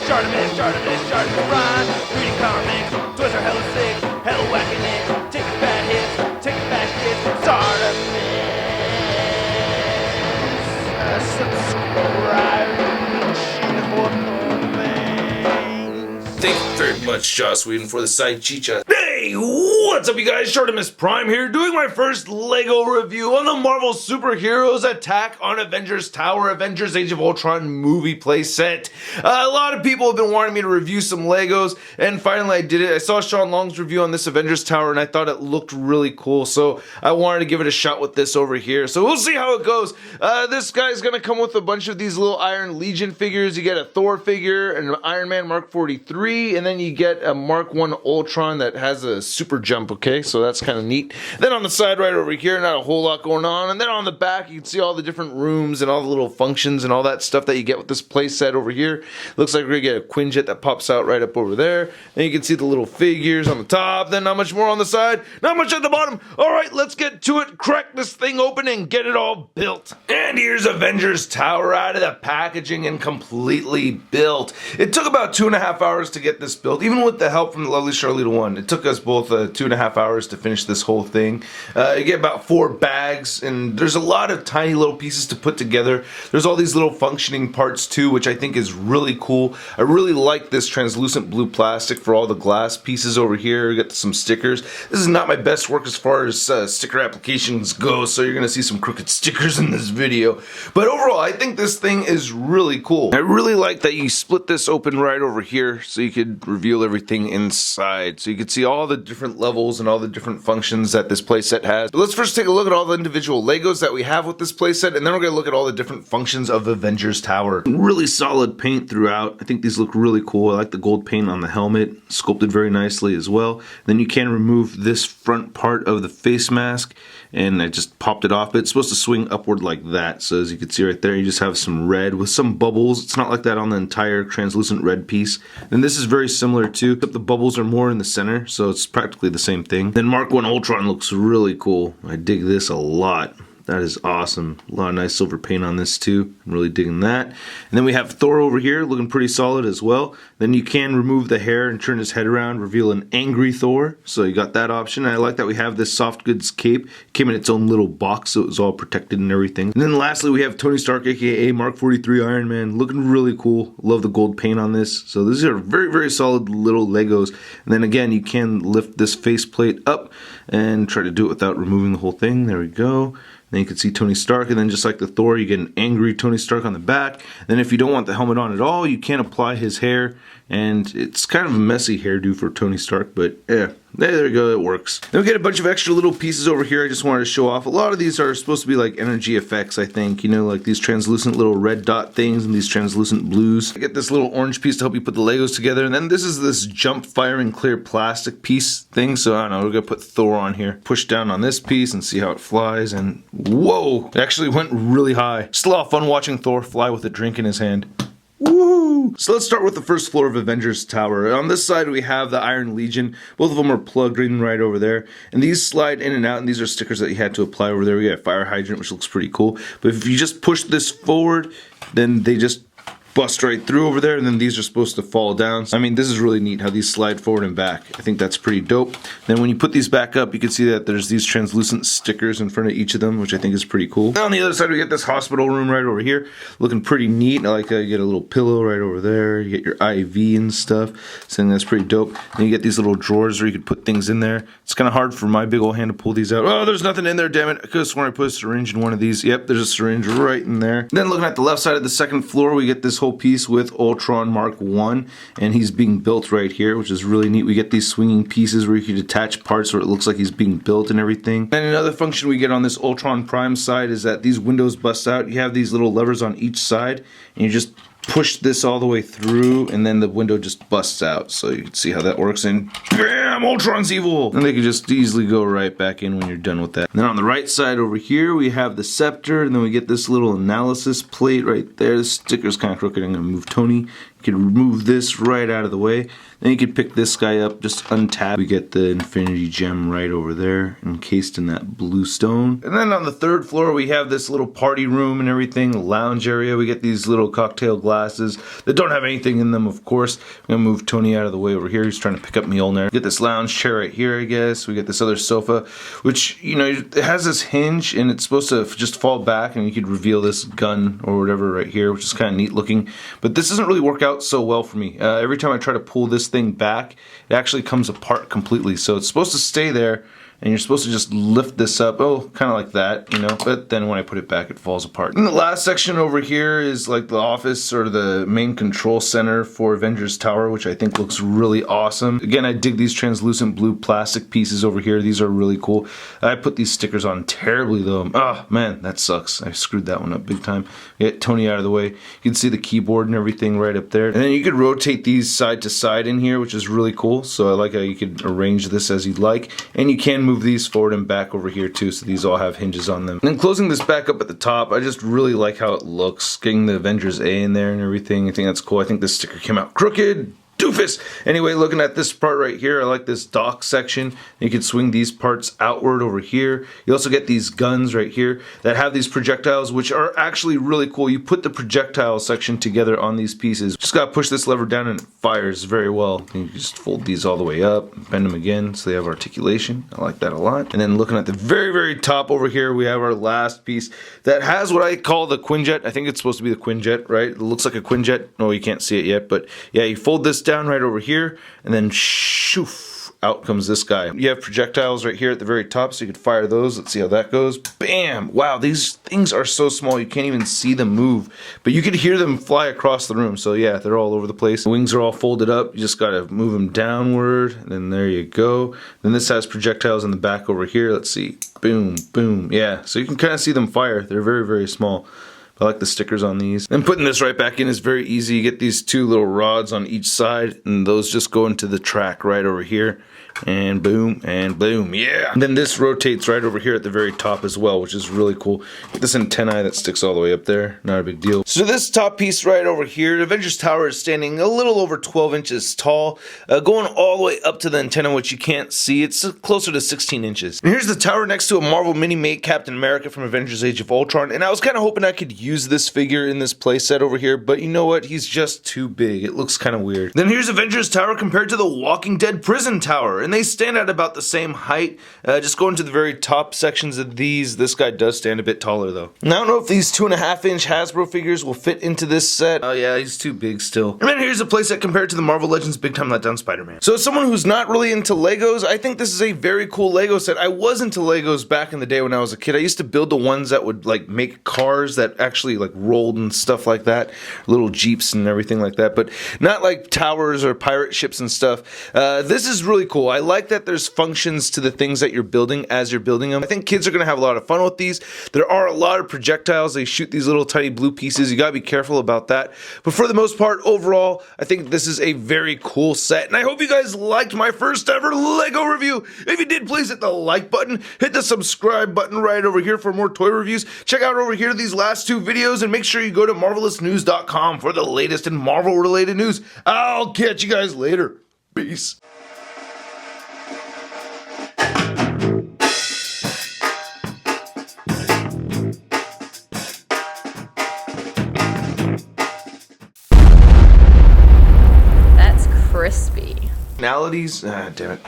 ShartimusPrime. Reading comics, toys are hella sick, hella whacking it. Taking bad hits, taking back hits. Subscribe. Thank you very much, Joss Whedon, for the side chicha. Hey, what's up, you guys? ShartimusPrime here, doing my first LEGO review on the Marvel Superheroes Attack on Avengers Tower, Avengers Age of Ultron movie playset. A lot of people have been wanting me to review some LEGOs, and finally I did it. I saw Sean Long's review on this Avengers Tower, and I thought it looked really cool, so I wanted to give it a shot with this over here. So we'll see how it goes. This guy's gonna come with a bunch of these little Iron Legion figures. You get a Thor figure, an Iron Man Mark 43, and then you get a Mark 1 Ultron that has a super jump, okay? So that's kind of neat. Then on the side right over here, not a whole lot going on. And then on the back, you can see all the different rooms and all the little functions and all that stuff that you get with this playset over here. Looks like we're gonna get a Quinjet that pops out right up over there. Then you can see the little figures on the top. Then not much more on the side, not much at the bottom. All right, let's get to it. Crack this thing open and get it all built. And here's Avengers Tower out of the packaging and completely built. It took about 2.5 hours to get this built, even with the help from the lovely Charlita One. It took us both 2.5 hours to finish this whole thing. You get about 4 bags, and there's a lot of tiny little pieces to put together. There's all these little functioning parts too, which I think is really cool. I really like this translucent blue plastic for all the glass pieces over here. You got some stickers. This is not my best work as far as sticker applications go, so you're gonna see some crooked stickers in this video. But overall, I think this thing is really cool. I really like that you split this open right over here so you could reveal everything inside. So you can see all the different levels and all the different functions that this playset has. But let's first take a look at all the individual Legos that we have with this playset, and then we're going to look at all the different functions of Avengers Tower. Really solid paint throughout. I think these look really cool. I like the gold paint on the helmet, sculpted very nicely as well. Then you can remove this front part of the face mask, and I just popped it off. But it's supposed to swing upward like that. So as you can see right there, you just have some red with some bubbles. It's not like that on the entire translucent red piece. And this is very similar too, except the bubbles are more in the center, so it's practically the same thing. Then Mark 1 Ultron looks really cool. I dig this a lot. That is awesome. A lot of nice silver paint on this too. I'm really digging that. And then we have Thor over here looking pretty solid as well. Then you can remove the hair and turn his head around, reveal an angry Thor. So you got that option. And I like that we have this soft goods cape. It came in its own little box, so it was all protected and everything. And then lastly, we have Tony Stark, aka Mark 43 Iron Man, looking really cool. Love the gold paint on this. So these are very, very solid little Legos. And then again, you can lift this faceplate up and try to do it without removing the whole thing. There we go. Then you can see Tony Stark, and then just like the Thor, you get an angry Tony Stark on the back. Then if you don't want the helmet on at all, you can apply his hair, and it's kind of a messy hairdo for Tony Stark, but yeah, there we go, it works. Then we get a bunch of extra little pieces over here I just wanted to show off. A lot of these are supposed to be like energy effects, I think, you know, like these translucent little red dot things and these translucent blues. I get this little orange piece to help you put the Legos together, and then this is this jump firing clear plastic piece thing, so I don't know, we're gonna put Thor on here. Push down on this piece and see how it flies, and whoa, it actually went really high. Still a lot of fun watching Thor fly with a drink in his hand. Woo! So let's start with the first floor of Avengers Tower. On this side we have the Iron Legion. Both of them are plugged in right over there. And these slide in and out, and these are stickers that you had to apply over there. We got a fire hydrant, which looks pretty cool. But if you just push this forward, then they just bust right through over there, and then these are supposed to fall down. I mean, this is really neat how these slide forward and back. I think that's pretty dope. Then when you put these back up, you can see that there's these translucent stickers in front of each of them, which I think is pretty cool. Then on the other side, we get this hospital room right over here, looking pretty neat. I like how you get a little pillow right over there. You get your IV and stuff. So that's pretty dope. Then you get these little drawers where you could put things in there. It's kind of hard for my big old hand to pull these out. Oh, there's nothing in there, damn it. I could have sworn I put a syringe in one of these. Yep, there's a syringe right in there. Then looking at the left side of the second floor, we get this whole piece with Ultron Mark 1, and he's being built right here, which is really neat. We get these swinging pieces where you can attach parts where it looks like he's being built and everything. And another function we get on this Ultron Prime side is that these windows bust out. You have these little levers on each side, and you just push this all the way through, and then the window just busts out. So you can see how that works, and bam, Ultron's evil! And they can just easily go right back in when you're done with that. And then on the right side over here, we have the scepter, and then we get this little analysis plate right there. The sticker's kind of crooked. I'm going to move Tony. You can remove this right out of the way. Then you can pick this guy up, just untap. We get the infinity gem right over there, encased in that blue stone. And then on the third floor, we have this little party room and everything, lounge area. We get these little cocktail glasses that don't have anything in them, of course. I'm gonna move Tony out of the way over here. He's trying to pick up Mjolnir. We get this lounge chair right here, I guess. We get this other sofa, which, you know, it has this hinge and it's supposed to just fall back and you could reveal this gun or whatever right here, which is kind of neat looking. But this doesn't really work out so well for me. Every time I try to pull this thing back, it actually comes apart completely. So it's supposed to stay there and you're supposed to just lift this up, kind of like that, you know, but then when I put it back, it falls apart. And the last section over here is like the office or the main control center for Avengers Tower, which I think looks really awesome. Again, I dig these translucent blue plastic pieces over here. These are really cool. I put these stickers on terribly though. Oh man, that sucks. I screwed that one up big time. Get Tony out of the way. You can see the keyboard and everything right up there. And then you could rotate these side to side in here, which is really cool. So I like how you could arrange this as you'd like. And you can move these forward and back over here too, so these all have hinges on them. And then closing this back up at the top, I just really like how it looks, getting the Avengers A in there and everything. I think that's cool. I think this sticker came out crooked. Doofus! Anyway, looking at this part right here, I like this dock section. You can swing these parts outward over here. You also get these guns right here that have these projectiles, which are actually really cool. You put the projectile section together on these pieces. Just gotta push this lever down and it fires very well. You just fold these all the way up, bend them again so they have articulation. I like that a lot. And then looking at the very, very top over here, we have our last piece that has what I call the Quinjet. I think it's supposed to be the Quinjet, right? It looks like a Quinjet. Oh, you can't see it yet, but yeah, you fold this down right over here and then shoof, out comes this guy. You have projectiles right here at the very top, so you could fire those. Let's see how that goes. Bam! Wow, these things are so small you can't even see them move, but you could hear them fly across the room. So yeah, they're all over the place. The wings are all folded up. You just gotta move them downward, and then there you go. Then this has projectiles in the back over here. Let's see. Boom, boom. Yeah, so you can kind of see them fire. They're very, very small. I like the stickers on these. And putting this right back in is very easy. You get these two little rods on each side, and those just go into the track right over here. And boom, yeah. And then this rotates right over here at the very top as well, which is really cool. Get this antennae that sticks all the way up there, not a big deal. So this top piece right over here, the Avengers Tower is standing a little over 12 inches tall, going all the way up to the antenna, which you can't see. It's closer to 16 inches. And here's the tower next to a Marvel mini-mate Captain America from Avengers Age of Ultron, and I was kind of hoping I could use this figure in this playset over here, but you know what? He's just too big. It looks kind of weird. Then here's Avengers Tower compared to the Walking Dead prison tower, and they stand at about the same height. Just going to the very top sections of these, this guy does stand a bit taller though. And I don't know if these 2.5-inch Hasbro figures will fit into this set. Oh yeah, he's too big still. And then here's a playset compared to the Marvel Legends Big Time Letdown Spider-Man. So as someone who's not really into Legos, I think this is a very cool Lego set. I was into Legos back in the day when I was a kid. I used to build the ones that would like make cars that actually like rolled and stuff like that, little Jeeps and everything like that, but not like towers or pirate ships and stuff. This is really cool. I like that there's functions to the things that you're building as you're building them. I think kids are going to have a lot of fun with these. There are a lot of projectiles. They shoot these little tiny blue pieces. You got to be careful about that. But for the most part, overall, I think this is a very cool set. And I hope you guys liked my first ever Lego review. If you did, please hit the like button. Hit the subscribe button right over here for more toy reviews. Check out over here these last two videos and make sure you go to marvelousnews.com for the latest in Marvel related news. I'll catch you guys later. Peace. That's crispy. Personalities? Ah, damn it.